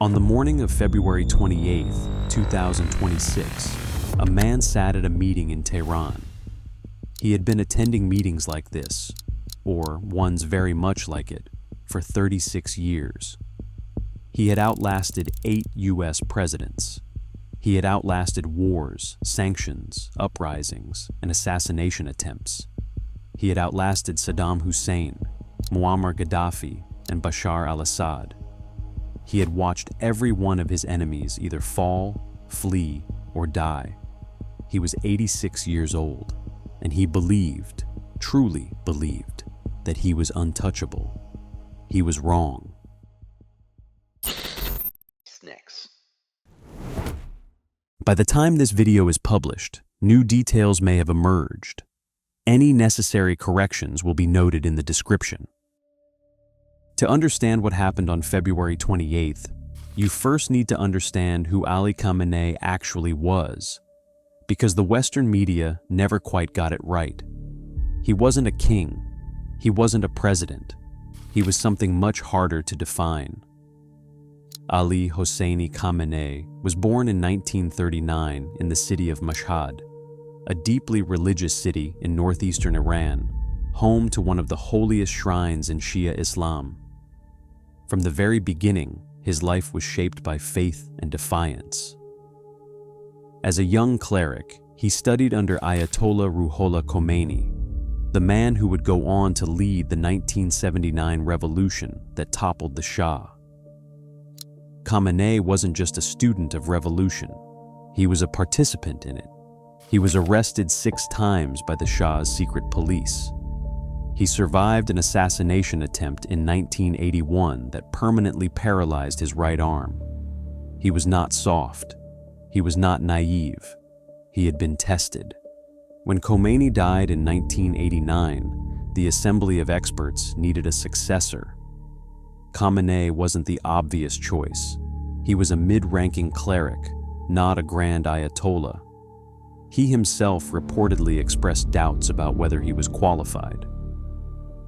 On the morning of February 28, 2026, a man sat at a meeting in Tehran. He had been attending meetings like this, or ones very much like it, for 36 years. He had outlasted 8 U.S. presidents. He had outlasted wars, sanctions, uprisings, and assassination attempts. He had outlasted Saddam Hussein, Muammar Gaddafi, and Bashar al-Assad. He had watched every one of his enemies either fall, flee, or die. He was 86 years old, and he believed, truly believed, that he was untouchable. He was wrong. Snacks. By the time this video is published, new details may have emerged. Any necessary corrections will be noted in the description. To understand what happened on February 28th, you first need to understand who Ali Khamenei actually was, because the Western media never quite got it right. He wasn't a king. He wasn't a president. He was something much harder to define. Ali Hosseini Khamenei was born in 1939 in the city of Mashhad, a deeply religious city in northeastern Iran, home to one of the holiest shrines in Shia Islam. From the very beginning, his life was shaped by faith and defiance. As a young cleric, he studied under Ayatollah Ruhollah Khomeini, the man who would go on to lead the 1979 revolution that toppled the Shah. Khamenei wasn't just a student of revolution, he was a participant in it. He was arrested 6 times by the Shah's secret police. He survived an assassination attempt in 1981 that permanently paralyzed his right arm. He was not soft. He was not naive. He had been tested. When Khomeini died in 1989, the Assembly of Experts needed a successor. Khamenei wasn't the obvious choice. He was a mid-ranking cleric, not a grand ayatollah. He himself reportedly expressed doubts about whether he was qualified.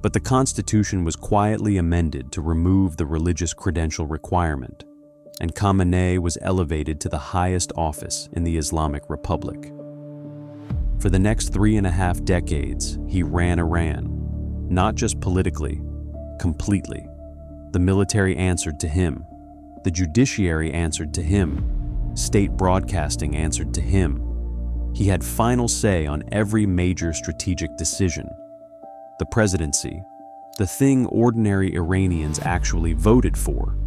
But the Constitution was quietly amended to remove the religious credential requirement, and Khamenei was elevated to the highest office in the Islamic Republic. For the next 3.5 decades, he ran Iran, not just politically, completely. The military answered to him. The judiciary answered to him. State broadcasting answered to him. He had final say on every major strategic decision. The presidency, the thing ordinary Iranians actually voted for,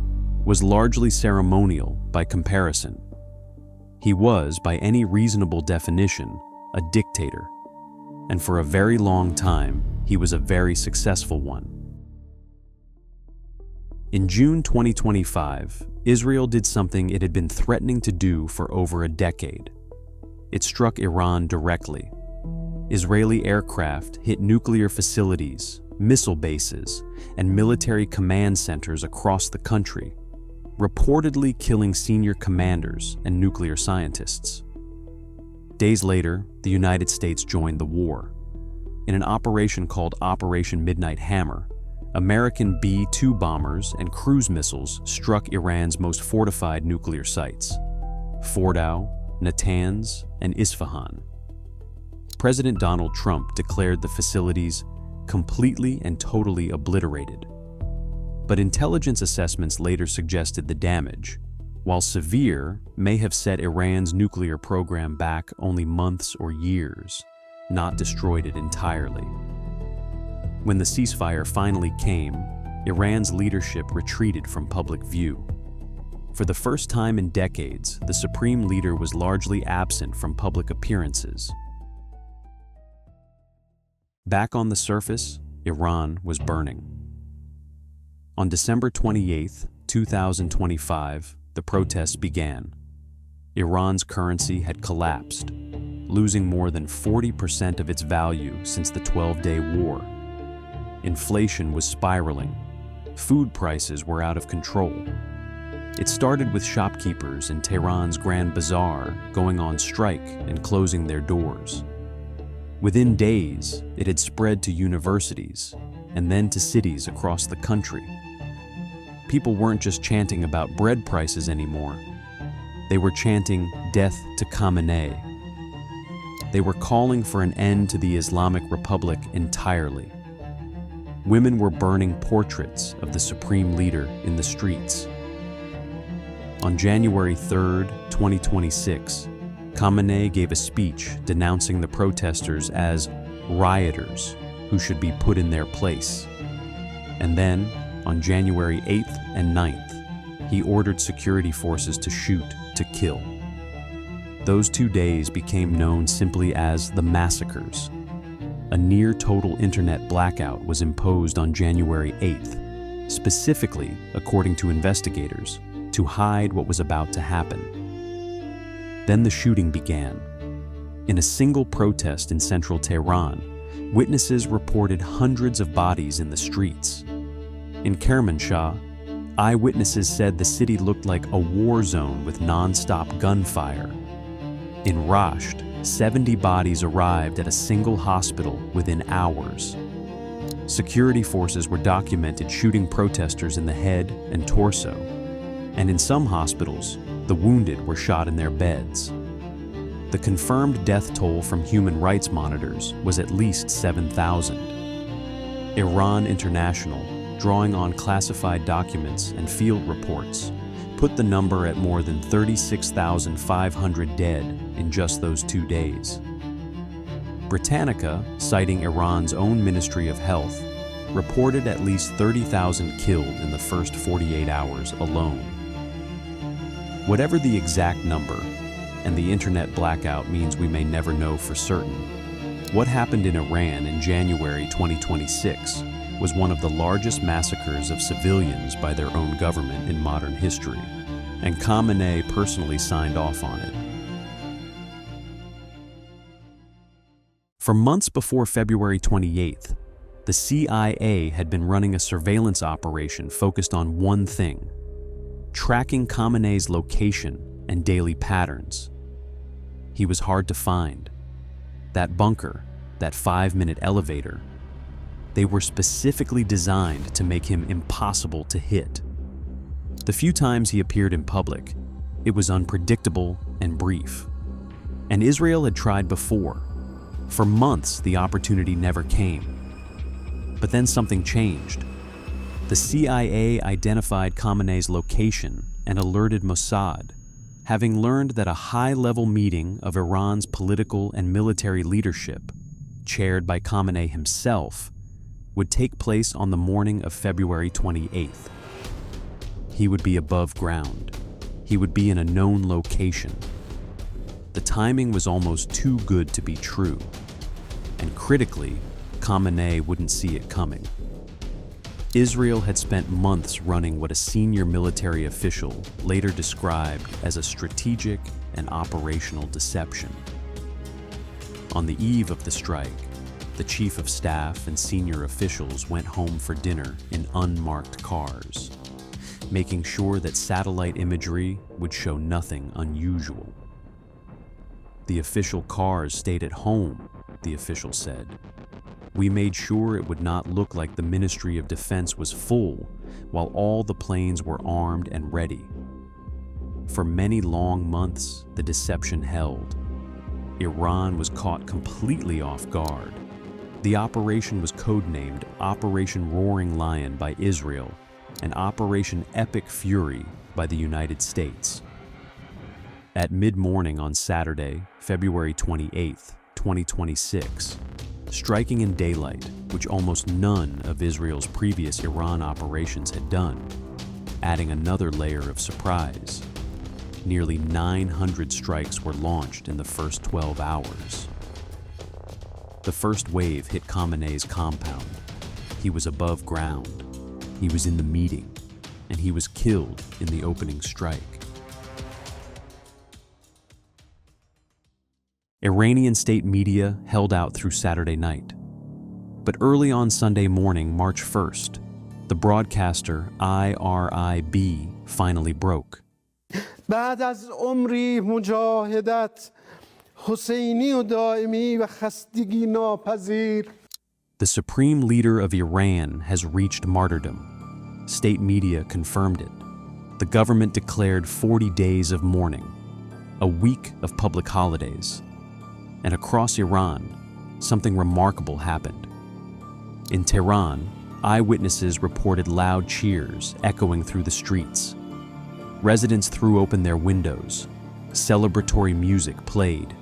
was largely ceremonial by comparison. He was, by any reasonable definition, a dictator, and for a very long time, he was a very successful one. In June 2025, Israel did something it had been threatening to do for over a decade. It struck Iran directly. Israeli aircraft hit nuclear facilities, missile bases, and military command centers across the country, reportedly killing senior commanders and nuclear scientists. Days later, the United States joined the war. In an operation called Operation Midnight Hammer, American B-2 bombers and cruise missiles struck Iran's most fortified nuclear sites: Fordow, Natanz, and Isfahan. President Donald Trump declared the facilities completely and totally obliterated. But intelligence assessments later suggested the damage, while severe, may have set Iran's nuclear program back only months or years, not destroyed it entirely. When the ceasefire finally came, Iran's leadership retreated from public view. For the first time in decades, the supreme leader was largely absent from public appearances. Back on the surface, Iran was burning. On December 28, 2025, the protests began. Iran's currency had collapsed, losing more than 40% of its value since the 12-day war. Inflation was spiraling. Food prices were out of control. It started with shopkeepers in Tehran's Grand Bazaar going on strike and closing their doors. Within days, it had spread to universities and then to cities across the country. people weren't just chanting about bread prices anymore. They were chanting death to Khamenei. They were calling for an end to the Islamic Republic entirely. Women were burning portraits of the supreme leader in the streets. On January 3, 2026, Khamenei gave a speech denouncing the protesters as rioters who should be put in their place. And then, on January 8th and 9th, he ordered security forces to shoot to kill. Those 2 days became known simply as the massacres. A near-total internet blackout was imposed on January 8th, specifically, according to investigators, to hide what was about to happen. Then the shooting began. In a single protest in central Tehran, witnesses reported hundreds of bodies in the streets. In Kermanshah, eyewitnesses said the city looked like a war zone with non-stop gunfire. In Rasht, 70 bodies arrived at a single hospital within hours. Security forces were documented shooting protesters in the head and torso, and in some hospitals, the wounded were shot in their beds. The confirmed death toll from human rights monitors was at least 7,000. Iran International, drawing on classified documents and field reports, put the number at more than 36,500 dead in just those 2 days. Britannica, citing Iran's own Ministry of Health, reported at least 30,000 killed in the first 48 hours alone. Whatever the exact number, and the internet blackout means we may never know for certain, what happened in Iran in January 2026 was one of the largest massacres of civilians by their own government in modern history, and Khamenei personally signed off on it. For months before February 28th, the CIA had been running a surveillance operation focused on one thing: tracking Khamenei's location and daily patterns. He was hard to find. That bunker, that 5-minute elevator, they were specifically designed to make him impossible to hit. The few times he appeared in public, it was unpredictable and brief. And Israel had tried before. For months, the opportunity never came. But then something changed. The CIA identified Khamenei's location and alerted Mossad, having learned that a high-level meeting of Iran's political and military leadership, chaired by Khamenei himself, would take place on the morning of February 28th. He would be above ground. He would be in a known location. The timing was almost too good to be true. And critically, Khamenei wouldn't see it coming. Israel had spent months running what a senior military official later described as a strategic and operational deception. On the eve of the strike, the chief of staff and senior officials went home for dinner in unmarked cars, making sure that satellite imagery would show nothing unusual. The official cars stayed at home, the official said. We made sure it would not look like the Ministry of Defense was full while all the planes were armed and ready. For many long months, the deception held. Iran was caught completely off guard. The operation was codenamed Operation Roaring Lion by Israel and Operation Epic Fury by the United States. At mid-morning on Saturday, February 28th, 2026, striking in daylight, which almost none of Israel's previous Iran operations had done, adding another layer of surprise. Nearly 900 strikes were launched in the first 12 hours. The first wave hit Khamenei's compound. He was above ground. He was in the meeting, and he was killed in the opening strike. Iranian state media held out through Saturday night. But early on Sunday morning, March 1st, the broadcaster IRIB finally broke. بعد از عمری مجاهدت حسینی و دائمی و خستگی ناپذیر. The supreme leader of Iran has reached martyrdom. State media confirmed it. The government declared 40 days of mourning, a week of public holidays. And across Iran, something remarkable happened. In Tehran, eyewitnesses reported loud cheers echoing through the streets. Residents threw open their windows. Celebratory music played.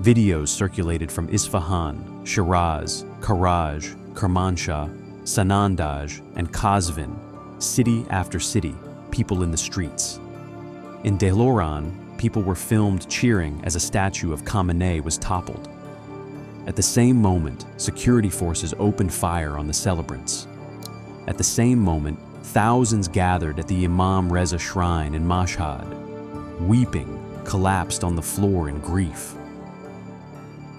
Videos circulated from Isfahan, Shiraz, Karaj, Kermanshah, Sanandaj, and Qazvin, city after city, people in the streets. In Tehran, people were filmed cheering as a statue of Khamenei was toppled. At the same moment, security forces opened fire on the celebrants. At the same moment, thousands gathered at the Imam Reza shrine in Mashhad. Weeping, collapsed on the floor in grief.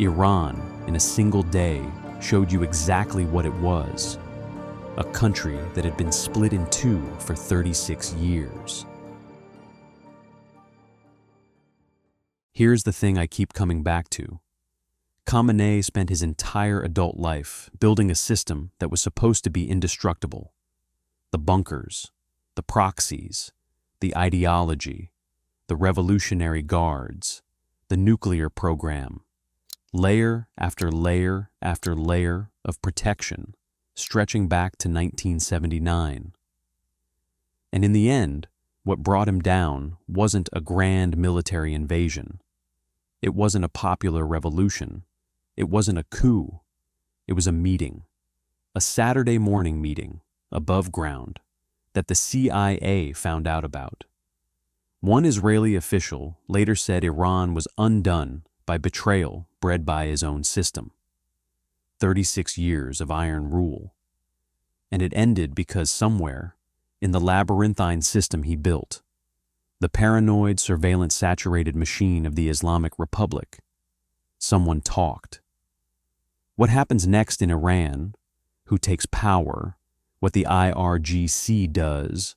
Iran, in a single day, showed you exactly what it was. A country that had been split in two for 36 years. Here's the thing I keep coming back to. Khamenei spent his entire adult life building a system that was supposed to be indestructible. The bunkers, the proxies, the ideology, the Revolutionary Guards, the nuclear program. Layer after layer after layer of protection, stretching back to 1979. And in the end, what brought him down wasn't a grand military invasion. It wasn't a popular revolution. It wasn't a coup. It was a meeting. A Saturday morning meeting, above ground, that the CIA found out about. One Israeli official later said Iran was undone by betrayal bred by his own system. 36 years of iron rule. And it ended because somewhere, in the labyrinthine system he built, the paranoid, surveillance-saturated machine of the Islamic Republic, someone talked. What happens next in Iran, who takes power, what the IRGC does,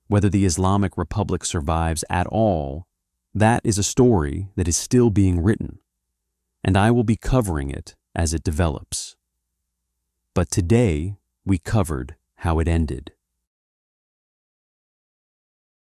whether the Islamic Republic survives at all, that is a story that is still being written, and I will be covering it as it develops. But today, we covered how it ended.